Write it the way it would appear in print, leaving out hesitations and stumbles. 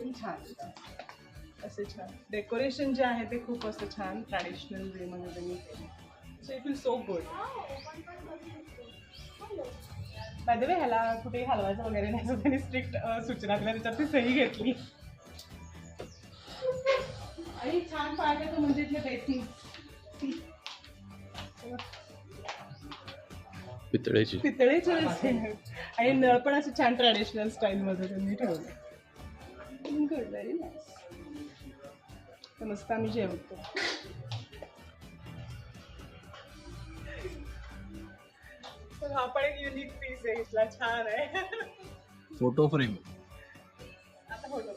एकदम छान असे छान डेकोरेशन जे आहे ते खूप असं छान ट्रॅडिशनल वे मध्ये त्यांनी केलं. So it will so good. By the way ह्याला कुठेही हलवायचं वगैरे नाही, असं त्यांनी स्ट्रिक्ट सूचना दिल्या, त्याच्यात ती सही घेतली. आणि छान पाहिजे तो म्हणजे इथले बेसिंग पितळेची पितळेचे आणि नळ पण असं छान ट्रॅडिशनल स्टाईल मध्ये त्यांनी ठेवलं. Good, very nice. तर मस्त आम्ही जेवतो. तर हा पण एक युनिक पीस आहे इथला, छान आहे. Photo frame. आता फोटो